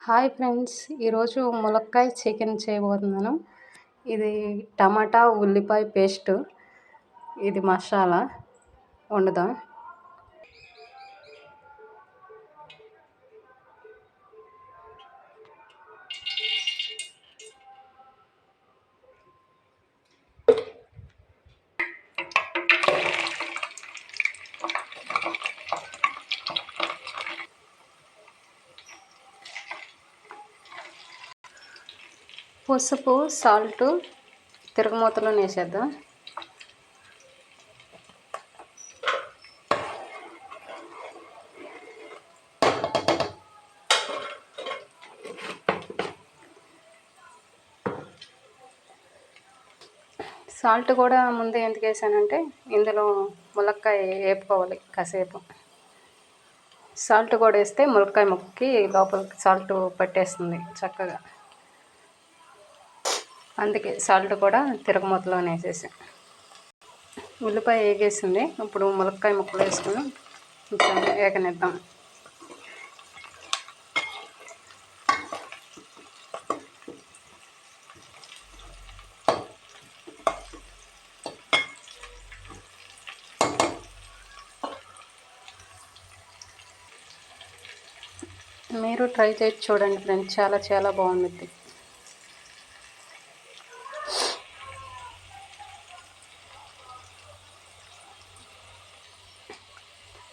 Hi friends, ఈరోజు ములక్కాయ chicken చేయబోతున్నాను. ఇది టమాటా ఉల్లిపాయ పేస్టు, ఇది మసాలా వండుదాం. పసుపు, సాల్టు తిరగమూతలో వేసేద్దాం. సాల్ట్ కూడా ముందే ఎందుకు వేసానంటే ఇందులో ములక్కాయ వేపుకోవాలి కాసేపు. సాల్ట్ కూడా వేస్తే ములక్కాయ ముక్కకి లోపలికి సాల్ట్ పట్టేస్తుంది చక్కగా. అందుకే సాల్ట్ కూడా తిరగమూతలోనే వేసేసి. ఉల్లిపాయ వేగేసింది. ఇప్పుడు ములక్కాయ ముక్కలు వేసుకుని కొంచెం వేగనిద్దాం. మీరు ట్రై చేసి చూడండి ఫ్రెండ్స్, చాలా చాలా బాగుంది.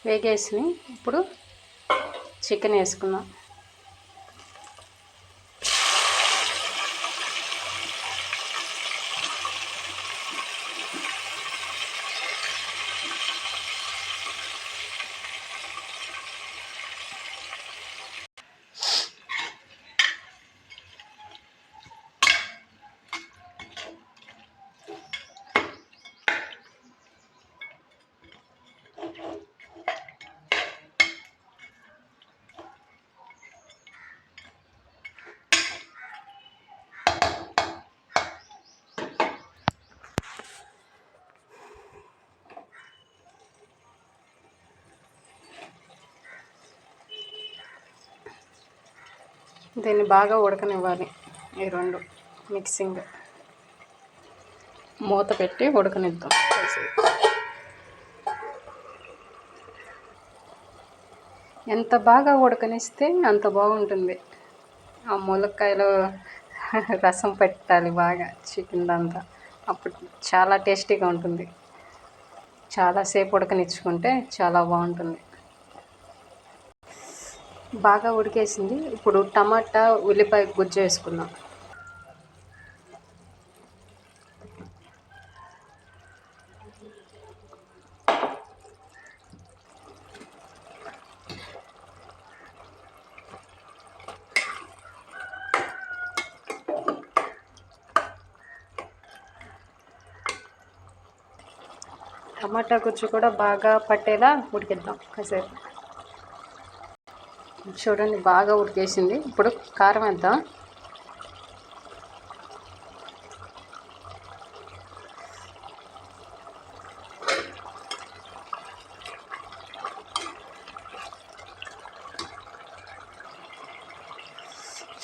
వేగేసి ఇప్పుడు చికెన్ వేసుకుందాం. దీన్ని బాగా ఉడకనివ్వాలి. ఈ రెండు మిక్సింగ్ మూత పెట్టి ఉడకనిద్దాం. ఎంత బాగా ఉడకనిస్తే అంత బాగుంటుంది. ఆ ములక్కాయలో రసం పెట్టాలి బాగా చికెన్ అంతా, అప్పుడు చాలా టేస్టీగా ఉంటుంది. చాలాసేపు ఉడకనిచ్చుకుంటే చాలా బాగుంటుంది. బాగా ఉడికేసింది. ఇప్పుడు టమాటా ఉల్లిపాయ గుజ్జు వేసుకుందాం. టమాటా గుజ్జు కూడా బాగా పట్టేలా ఉడికిద్దాం కాసేపు. చూడండి బాగా ఉడికేసింది. ఇప్పుడు కారం వేద్దాం.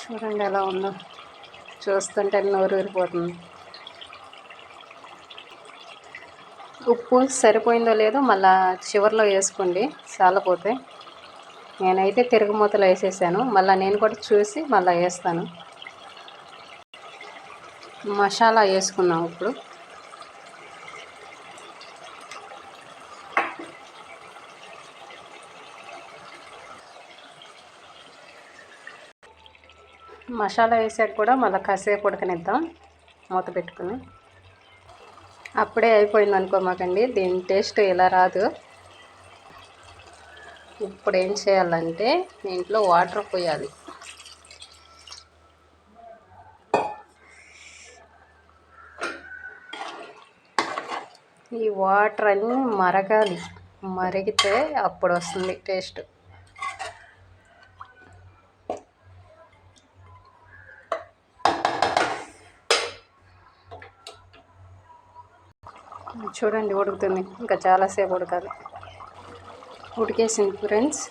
చూడండి ఎలా ఉందో, చూస్తుంటే నోరు ఊరిపోతుంది. ఉప్పు సరిపోయిందో లేదో మళ్ళీ చివరిలో వేసుకోండి చాలపోతే. నేనైతే తిరగమూతలో వేసేసాను. మళ్ళీ నేను కూడా చూసి మళ్ళీ వేస్తాను. మసాలా వేసుకున్నాం ఇప్పుడు. మసాలా వేసాక కూడా మళ్ళీ కాసేపు ఉడకనిద్దాం మూత పెట్టుకుని. అప్పుడే అయిపోయింది అనుకోమాకండి, దీని టేస్ట్ ఇలా రాదు. ఇప్పుడు ఏం చేయాలంటే దీంట్లో వాటర్ పోయాలి. ఈ వాటర్ అన్నీ మరగాలి. మరిగితే అప్పుడు వస్తుంది టేస్ట్. చూడండి ఉడుకుతుంది, ఇంకా చాలాసేపు ఉడకాలి. ఉడికేసింది ఫ్రెండ్స్.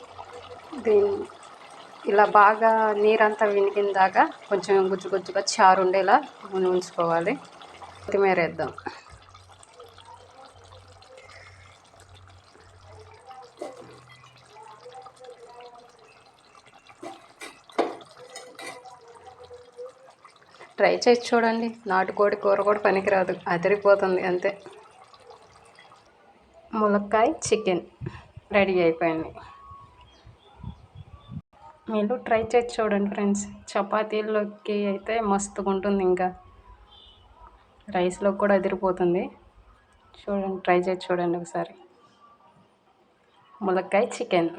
ఇలా బాగా నీరంతా వినికిందాకా కొంచెం గుజ్జు గుజ్జుగా చారు ఉండేలా ఉంచుకోవాలి. కొత్తిమీర వేద్దాం. ట్రై చేసి చూడండి. నాటుకోడి కూర కూడా పనికిరాదు, అదిరిపోతుంది అంతే. ములక్కాయ చికెన్ రెడీ అయిపోయింది. మీరు ట్రై చేసి చూడండి ఫ్రెండ్స్. చపాతీల్లోకి అయితే మస్తుగా ఉంటుంది, ఇంకా రైస్లో కూడా అదిరిపోతుంది. చూడండి, ట్రై చేసి చూడండి ఒకసారి. ములక్కాయ చికెన్.